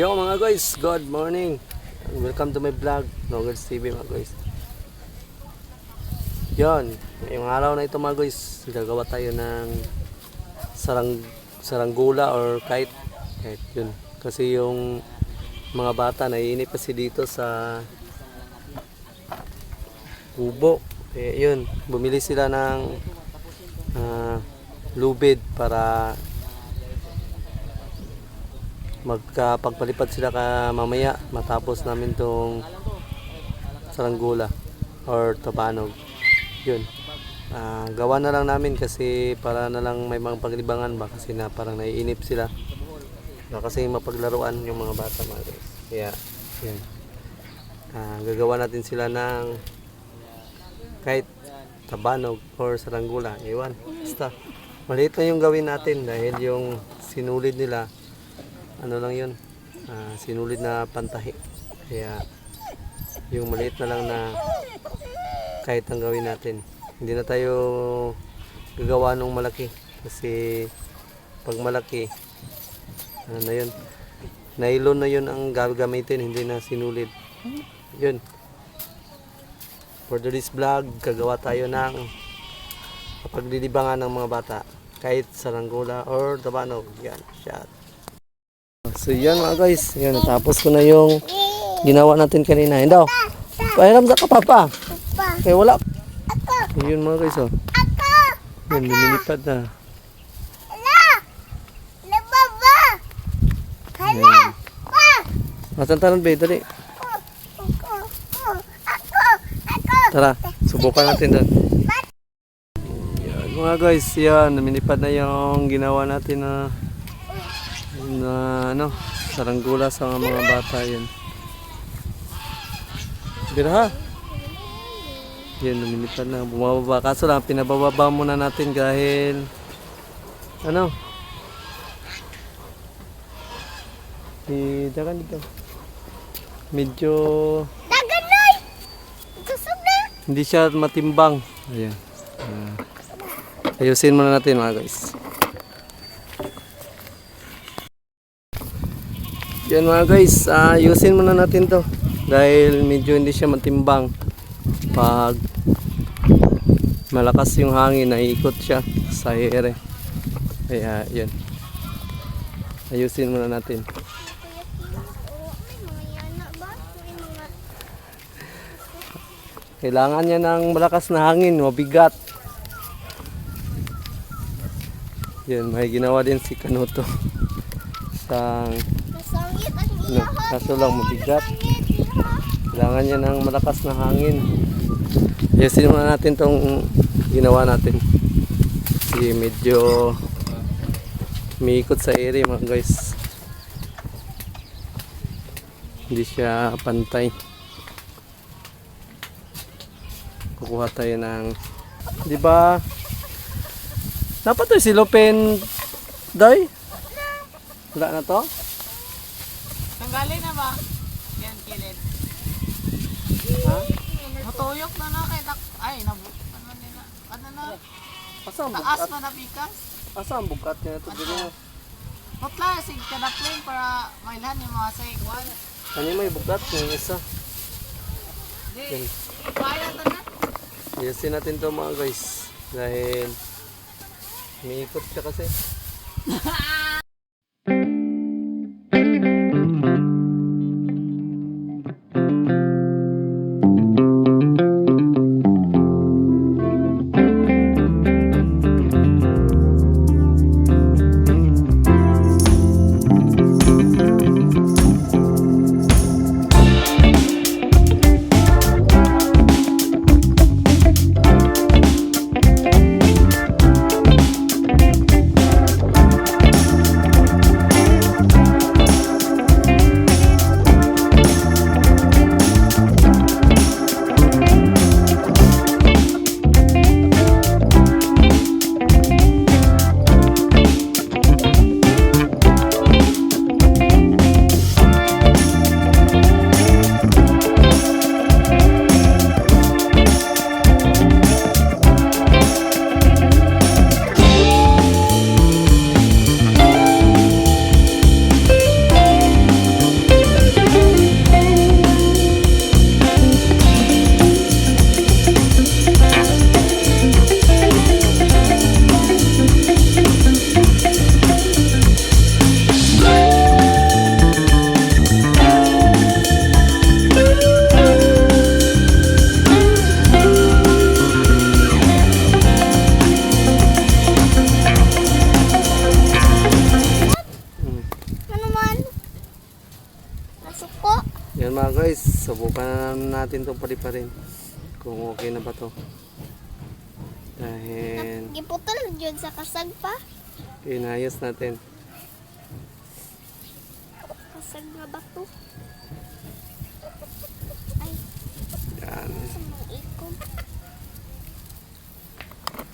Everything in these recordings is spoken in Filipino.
Yo mga guys, good morning. Welcome to my vlog, Nogers TV mga guys. Yon, ngayong araw na ito mga guys, gagawa tayo ng saranggola or kite yun. Kasi yung mga bata naiinip kasi dito sa kubo. Yun, bumili sila ng lubid para magkapagpalipad sila mamaya matapos namin tong saranggola or tabanog. Yun, gawa na lang namin kasi para na lang may mga paglibangan ba, kasi na parang naiinip sila na kasi mapaglaruan yung mga bata mga guys. Kaya yun, gagawa natin sila ng kahit tabanog or saranggola. Iwan, basta maliit na yung gawin natin dahil yung sinulid nila ano lang yun, sinulid na pantahi. Kaya yung maliit na lang na kahit ang gawin natin, hindi na tayo gagawa ng malaki kasi pag malaki ano na yun, nylon na yun ang gagamitin, hindi na sinulid. Yun, for today's vlog gagawa tayo ng paglilibangan ng mga bata kahit saranggola or tabanog. Yan, shot. So yan mga guys, yan, natapos ko na yung ginawa natin kanina. Hindi daw, pahiram sa kapapa. Kaya wala. Yun mga guys, oh. Yan, lumilipad na. Masantaran ba, dali. Tara, subukan natin doon. Yan mga guys, yan, lumilipad na yung ginawa natin na ano, saranggola sa mga bata. Yan, biraha. Yan, lumilipad na, bumababa. Kaso lang, pinabababa muna natin dahil ano, dagan dito medyo hindi siya matimbang. Ayan, ayusin muna natin mga guys. Yan mga guys, ayusin muna natin to dahil medyo hindi siya matimbang. Pag malakas yung hangin, naiikot siya sa ere. Kaya yan, ayusin muna natin. Kailangan niya ng malakas na hangin, mabigat. Yan, may ginawa din si Kanuto sa ano, kaso lang mabigat. Kailangan niya ng malakas na hangin. Ayusin muna natin tong ginawa natin kasi medyo umiikot sa ere mga guys, hindi siya pantay. Kukuha tayo ng, di ba dapat to silopin day? Wala na to? Tanggalin na ba? Yan kilid. Ha? Matuyok na na kay ay nabuk ano nila. Ano na? Asa ang Taas bukat? man na pikas. Asa ang bukat niya ito? Mutla sig kanapling para mailhan yung mga saikwan. Ano may bukat yung isa? Di. Kaya to na. Ayusin natin to mga guys dahil umiikot siya kasi. Nasuko. Yan mga guys, subukan na natin itong paliparin. Kung okay na ba to. Dahil Giputol jud sa kasag pa. inayos natin. Kasag nga bato. Ay, Yan. sa mga ikon.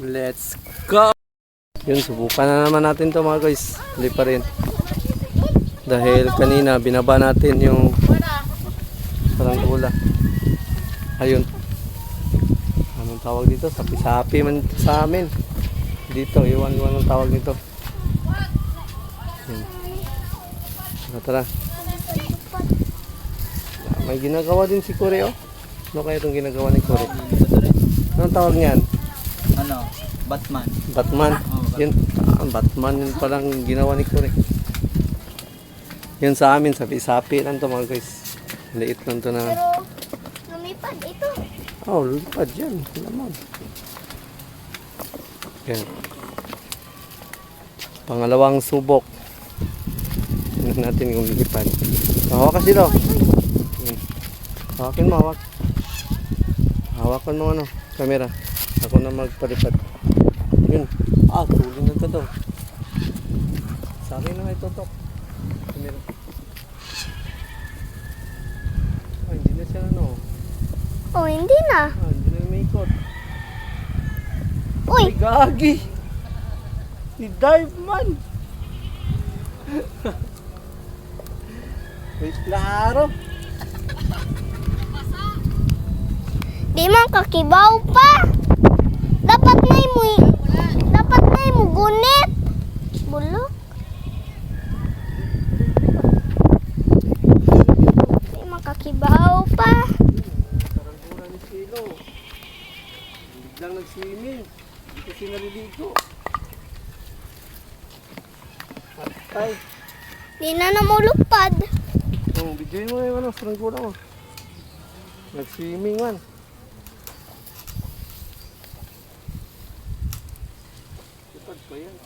Let's go! Yun, subukan na naman natin to mga guys. Paliparin. Dahil kanina binaba natin yung saranggola. Ayun. Anong tawag dito? Sapi-sapi man sa amin. Dito, iwan-iwan ang tawag nito. Yun. Tara. May ginagawa din si Kore, oh. Ano kaya itong ginagawa ni Kore? Anong tawag niyan? Ano? Batman. Batman. Yun, Batman yun palang ginawa ni Kore. Yun sa amin, sapi-sapi lang to mga guys. Liit lang to na. Pero lumipad ito. Oh, lupad yan. Lamang. Yan. Pangalawang subok. Tingnan natin kung lilipad. Hawak ka sila. Yan. Hawakin mo, hawak. Hawakan mo ano, camera. Ako na magpalipad. Yun. Tuloy na to daw. Sa akin na may tutok. Camera. Hindi na siya ano. Oh, hindi na. Hindi na may ikot. Uy, Ay, gagi! Si Dive man! Wait, klaro! di man kakibaw pa. Dapat na mo gunit. Bulok. Di man kakibaw pa. Tarantula ni Silo. Biglang nag-swimming. Hindi kasi naliligo. Patay. Di na namulupad. Oh, videoin mo yung ano, saranggola mo. Nag-swimming man. Lipad pa yan.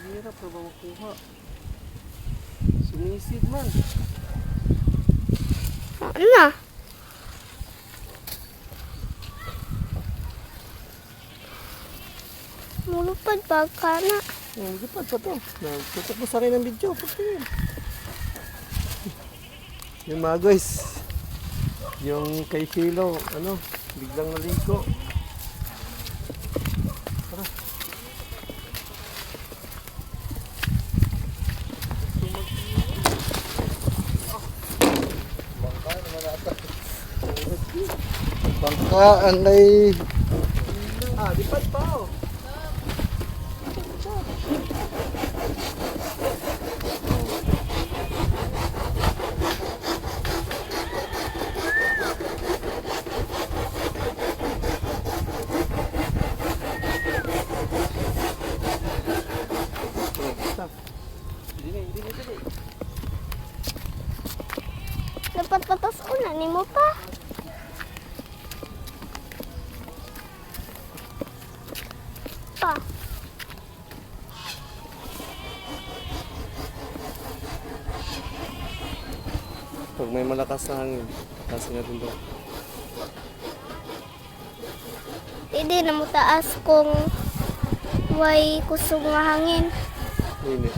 Hirap pa ba makuha? Sumisid man. Ano na? Mulupad pa ka na. Oh, lipad pa to. Nagtutok mo sa akin ng video. Pagtingin. Yung mga guys. Yung kay Silo, ano, biglang naligo. Tara. Bangkaan ay... lipad pa oh. Hindi. Dapat patas ko na ni mo pa. Pa. Pag may malakas na hangin, kasi natin to. Hindi na mo taas kung way kusog nga hangin. Hindi.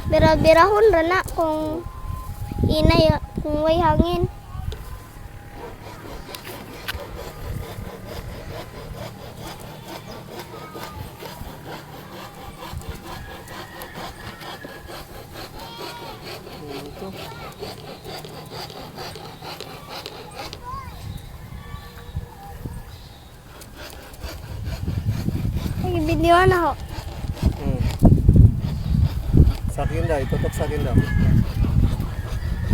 Bira-birahon ra na kung inay kung way hangin. Ito. Ay, video na ho. Sa akin daw, itutok sa akin daw.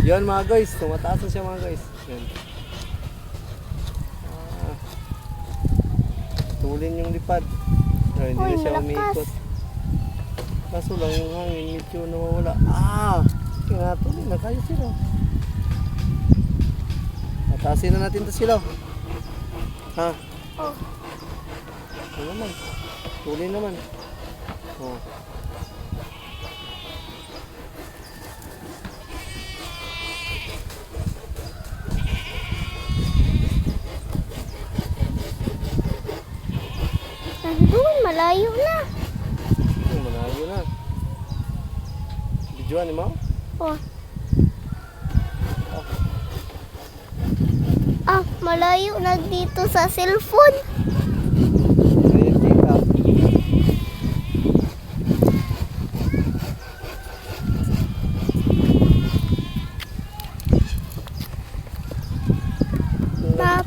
Yan mga guys, tumataas na siya mga guys. Yan. Tulin yung lipad. Ay, hindi Uy, na siya malakas. umiikot. Kaso lang yung hangin, medyo nawawala. Kaya tulin na kayo sila. Matasin na natin to sila. Ha? Oh. Ano naman? Tulin naman. Oh. Nandun, malayo na. Malayo na. Videoan ni mo? Oh. Ah, malayo na dito sa cellphone. Ayun, kita.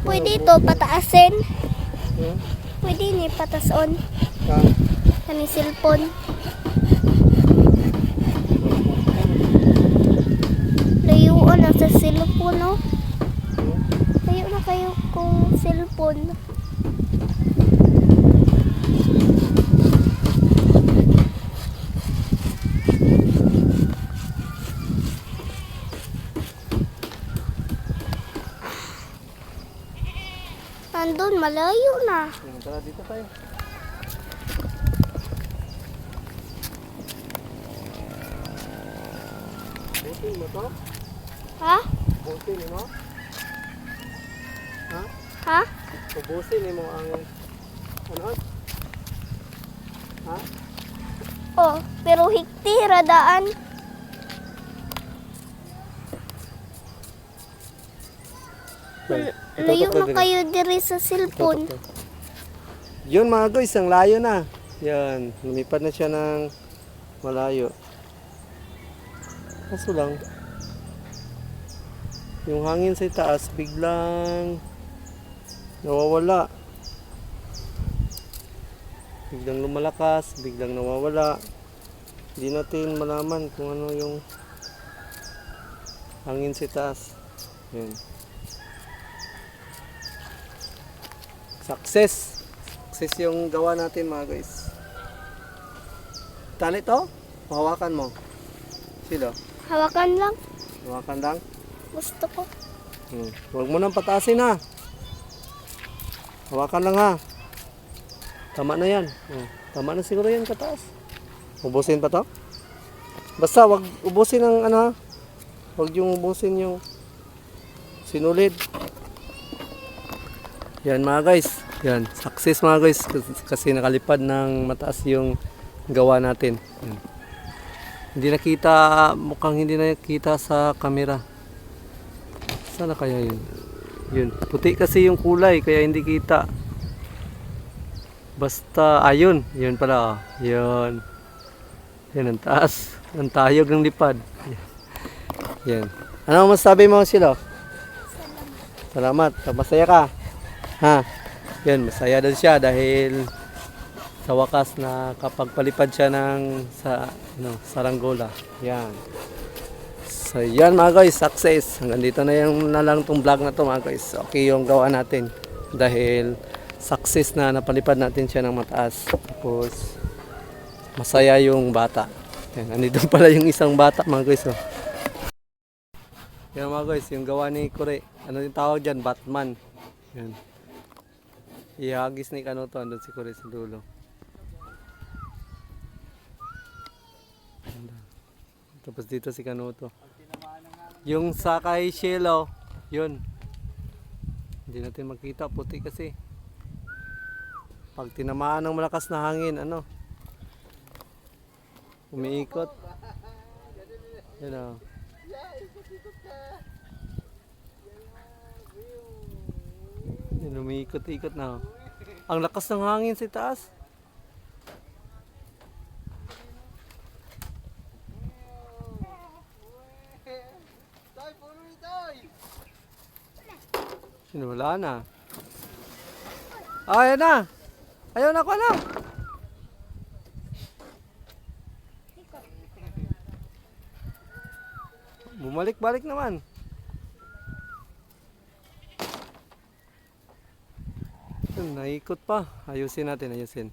Pwede ito pataasin. Hmm? Pwede ni patason. Kang. Kani cellphone. Layuan na sa cellphone, no? Layo na kayo kung cellphone. Nandun, malayo na. Tara, dito tayo. Butin mo to? Ha? Butin mo? Ha? Ha? Ubusin mo ang ano? Ha? Oh, pero hikti radaan. Layo na kayo diri sa cellphone. Yun mga guys, ang layo na. Yan, lumipad na siya ng malayo. Kaso lang, yung hangin sa taas biglang nawawala. Biglang lumalakas, biglang nawawala. Hindi natin malaman kung ano yung hangin sa taas. Yan. Success! Success yung gawa natin mga guys. Tali to? Hawakan mo. Sino? Hawakan lang. Hawakan lang. Gusto ko. Huwag mo nang pataasin ha. Hawakan lang ha. Tama na yan. Tama na siguro yan kataas. Ubusin pa to? Basta wag ubusin ang ano ha. Huwag yung ubusin yung sinulid. Yan mga guys. Yan. Success mga guys. Kasi nakalipad ng mataas yung gawa natin. Yan. Hindi nakita, mukhang hindi nakita sa camera. Sana kaya yun? Yun. Puti kasi yung kulay kaya hindi kita. Basta, ayun. Yun pala. Oh. Yun. Yan ang taas. Ang tayog ng lipad. Yan. Ano masasabi mo sila? Salamat. Masaya ka. Ha? Yan, masaya din siya dahil sa wakas na kapag palipad siya ng saranggola. Yan. So yan mga guys, success. Hanggang dito na yung na lang tong vlog na to mga guys. Okay yung gawa natin dahil success na napalipad natin siya ng mataas. Tapos masaya yung bata. Yan, andito pala yung isang bata mga guys. Oh. Yan mga guys, yung gawa ni Kure. Ano yung tawag dyan? Batman. Yan. Ihagis ni Kanuto, andun si Kure sa dulo. Tapos dito si Kanuto. Yung sa kay Shelo, yun. Hindi natin makita, puti kasi. Pag tinamaan ng malakas na hangin, ano? Umiikot. Yan o. Yan, umiikot-ikot na. Ang lakas ng hangin sa taas. Wala na. Ayan na. Ayaw na ko na. Bumalik-balik naman. Naikot pa. Ayusin natin, ayusin.